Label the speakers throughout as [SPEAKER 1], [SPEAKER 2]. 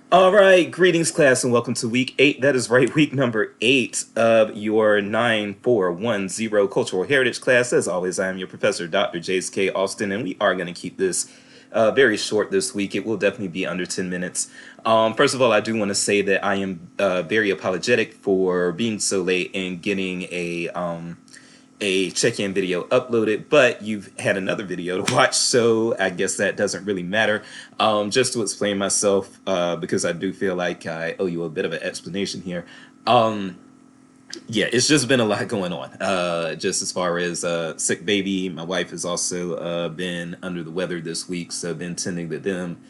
[SPEAKER 1] All right, greetings, class, and welcome to week 8. That is right, week number 8 of your 9410 Cultural Heritage class. As always, I am your professor, Dr. Jace K. Austin, and we are going to keep this very short this week. It will definitely be under 10 minutes. First of all, I do want to say that I am very apologetic for being so late and getting a check-in video uploaded, but you've had another video to watch, so I guess that doesn't really matter. Just to explain myself, because I do feel like I owe you a bit of an explanation here. Yeah, it's just been a lot going on. Just as far as sick baby, my wife has also been under the weather this week, so been tending to them.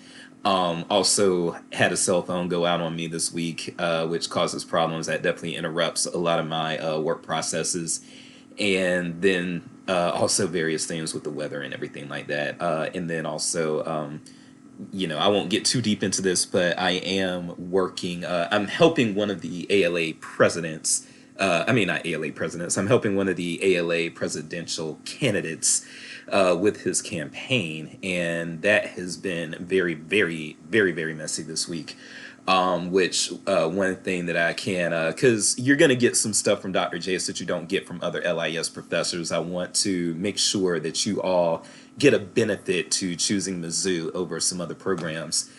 [SPEAKER 1] Also had a cell phone go out on me this week, which causes problems. That definitely interrupts a lot of my work processes, and then also various things with the weather and everything like that. And then also, I won't get too deep into this, but I am working. I'm helping one of the ALA presidents. I mean, not ALA presidents. I'm helping one of the ALA presidential candidates with his campaign, and that has been very, very, very, very messy this week. Which one thing that I can, because you're going to get some stuff from Dr. Jace that you don't get from other LIS professors. I want to make sure that you all get a benefit to choosing Mizzou over some other programs.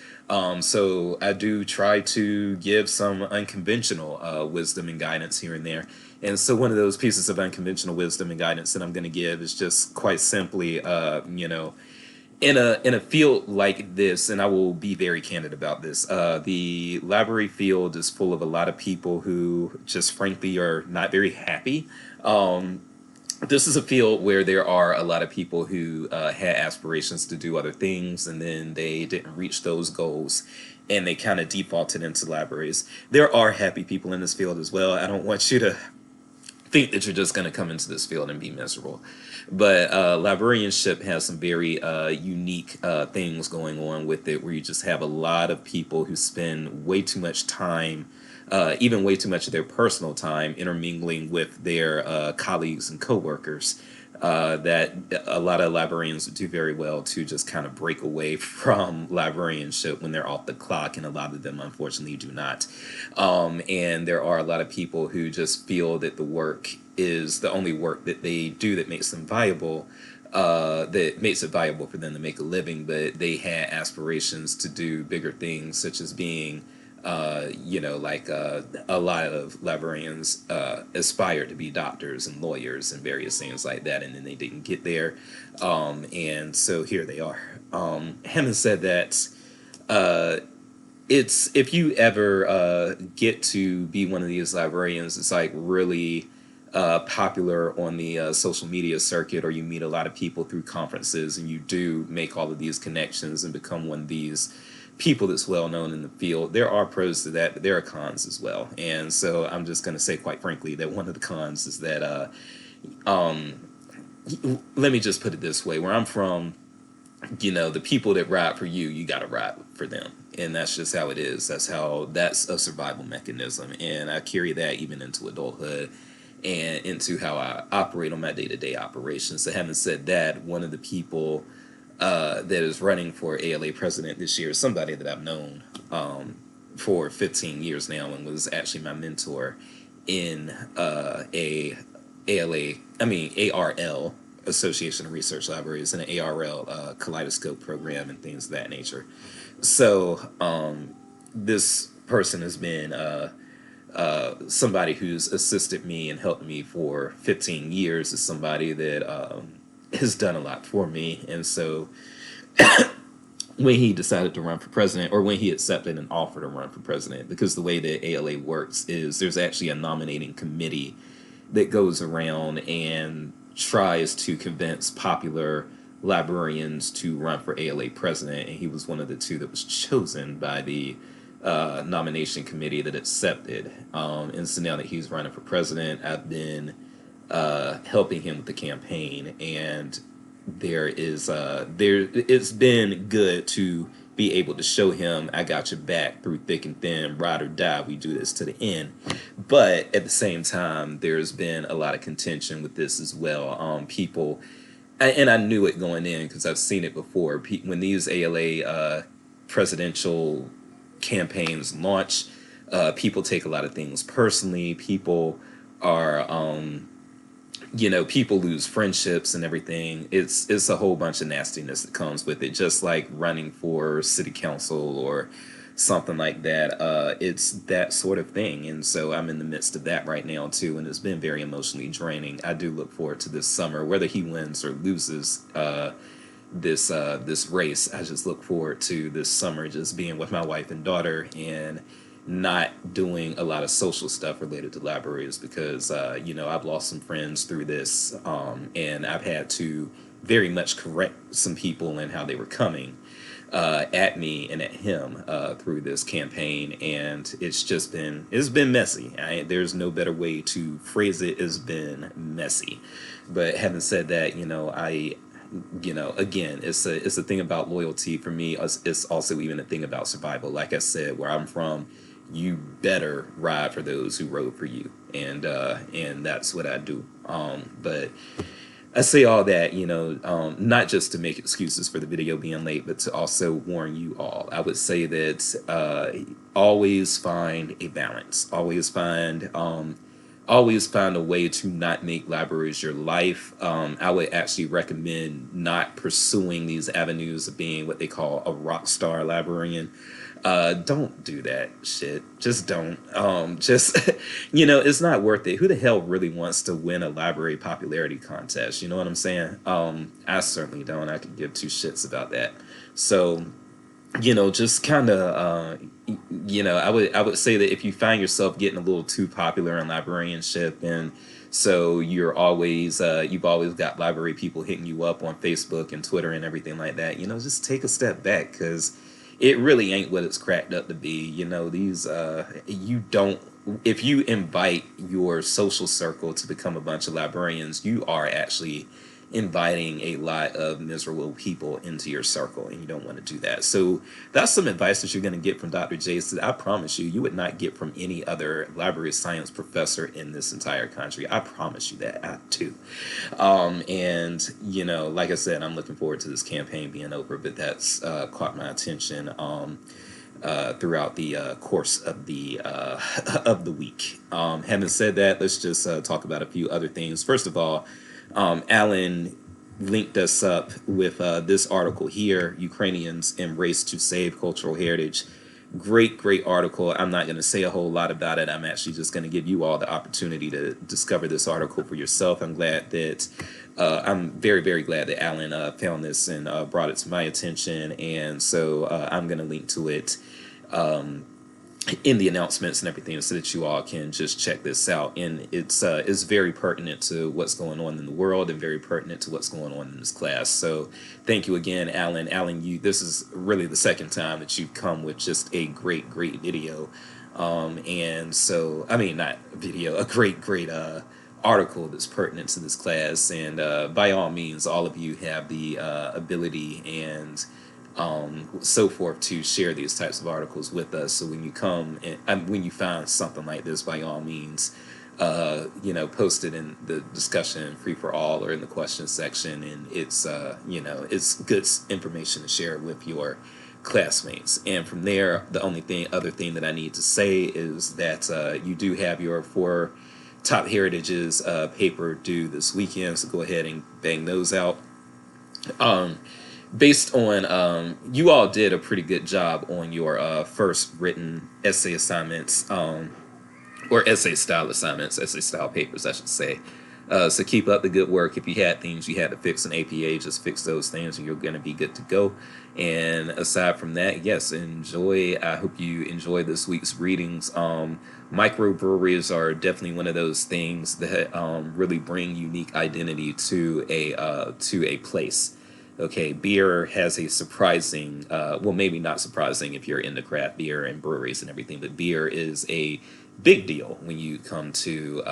[SPEAKER 1] So I do try to give some unconventional wisdom and guidance here and there. And so one of those pieces of unconventional wisdom and guidance that I'm going to give is just quite simply, in a field like this, and I will be very candid about this, the library field is full of a lot of people who just frankly are not very happy. This is a field where there are a lot of people who had aspirations to do other things, and then they didn't reach those goals, and they kind of defaulted into libraries. There are happy people in this field as well. I don't want you to think that you're just going to come into this field and be miserable. But librarianship has some very unique things going on with it, where you just have a lot of people who spend way too much time, even way too much of their personal time, intermingling with their colleagues and coworkers. That a lot of librarians do very well to just kind of break away from librarianship when they're off the clock, and a lot of them unfortunately do not. And there are a lot of people who just feel that the work is the only work that they do that makes them viable, that makes it viable for them to make a living, but they had aspirations to do bigger things, such as being a lot of librarians aspired to be doctors and lawyers and various things like that, and then they didn't get there. And so here they are. Having said that, it's if you ever get to be one of these librarians, it's like really popular on the social media circuit, or you meet a lot of people through conferences, and you do make all of these connections and become one of these people that's well known in the field. There are pros to that, but there are cons as well. And so I'm just going to say, quite frankly, that one of the cons is that, let me just put it this way: where I'm from, the people that ride for you, you got to ride for them. And that's just how it is. That's a survival mechanism. And I carry that even into adulthood and into how I operate on my day-to-day operations. So having said that, one of the people that is running for ALA president this year is somebody that I've known for 15 years now, and was actually my mentor in ARL, Association of Research Libraries, and an ARL Kaleidoscope program and things of that nature. So this person has been somebody who's assisted me and helped me for 15 years, is somebody that has done a lot for me. And so when he decided to run for president, or when he accepted an offer to run for president, because the way that ALA works is there's actually a nominating committee that goes around and tries to convince popular librarians to run for ALA president, and he was one of the two that was chosen by the nomination committee that accepted. And so now that he's running for president, I've been helping him with the campaign, and it's been good to be able to show him I got your back through thick and thin, ride or die, we do this to the end. But at the same time, there's been a lot of contention with this as well. People, and I knew it going in because I've seen it before. When these ALA presidential campaigns launch, people take a lot of things personally. People are, people lose friendships and everything. It's a whole bunch of nastiness that comes with it, just like running for city council or something like that. It's that sort of thing, and so I'm in the midst of that right now too, and it's been very emotionally draining. I do look forward to this summer, whether he wins or loses this race. I just look forward to this summer just being with my wife and daughter and not doing a lot of social stuff related to libraries because I've lost some friends through this, and I've had to very much correct some people in how they were coming at me and at him through this campaign, and it's been messy. There's no better way to phrase it. It's been messy. But having said that, again, it's a thing about loyalty for me. It's also even a thing about survival. Like I said, where I'm from, you better ride for those who rode for you, and that's what I do. But I say all that, not just to make excuses for the video being late, but to also warn you all. I would say that always find a balance. Always find a way to not make libraries your life. I would actually recommend not pursuing these avenues of being what they call a rock star librarian. Don't do that shit. Just don't. It's not worth it. Who the hell really wants to win a library popularity contest? You know what I'm saying? I certainly don't. I could give two shits about that. So, just kind of, I would say that if you find yourself getting a little too popular in librarianship, and so you've always got library people hitting you up on Facebook and Twitter and everything like that, just take a step back, because it really ain't what it's cracked up to be. If you invite your social circle to become a bunch of librarians, you are actually inviting a lot of miserable people into your circle, and you don't want to do that. So that's some advice that you're going to get from Dr. Jason. I promise you would not get from any other library science professor in this entire country. I promise you that. I do. And like I said, I'm looking forward to this campaign being over, but that's caught my attention throughout the course of the of the week. Having said that, let's just talk about a few other things. First of all, Alan linked us up with this article here, Ukrainians in Race to Save Cultural Heritage. Great article. I'm not going to say a whole lot about it. I'm actually just going to give you all the opportunity to discover this article for yourself. I'm very, very glad that Alan found this and brought it to my attention. And so I'm going to link to it in the announcements and everything, so that you all can just check this out. And it's very pertinent to what's going on in the world, and very pertinent to what's going on in this class. So thank you again, Alan. This is really the second time that you've come with just a great video. And so, not video, a great article that's pertinent to this class. And by all means, all of you have the ability and so forth to share these types of articles with us. So when you come and when you find something like this, by all means, post it in the discussion free for all or in the question section. And it's good information to share with your classmates. And from there, the other thing that I need to say is that you do have your 4 top heritages paper due this weekend. So go ahead and bang those out. Based on you all did a pretty good job on your first written essay assignments, or essay style papers, I should say. So keep up the good work. If you had things you had to fix in APA, just fix those things and you're going to be good to go. And aside from that, yes, I hope you enjoy this week's readings. Microbreweries are definitely one of those things that really bring unique identity to a place. Okay, beer has a surprising, well, maybe not surprising if you're into craft beer and breweries and everything, but beer is a big deal when you come to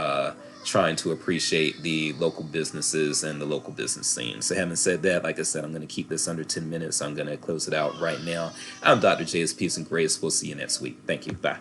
[SPEAKER 1] trying to appreciate the local businesses and the local business scene. So having said that, like I said, I'm going to keep this under 10 minutes. I'm going to close it out right now. I'm Dr. J's Peace and Grace. We'll see you next week. Thank you. Bye.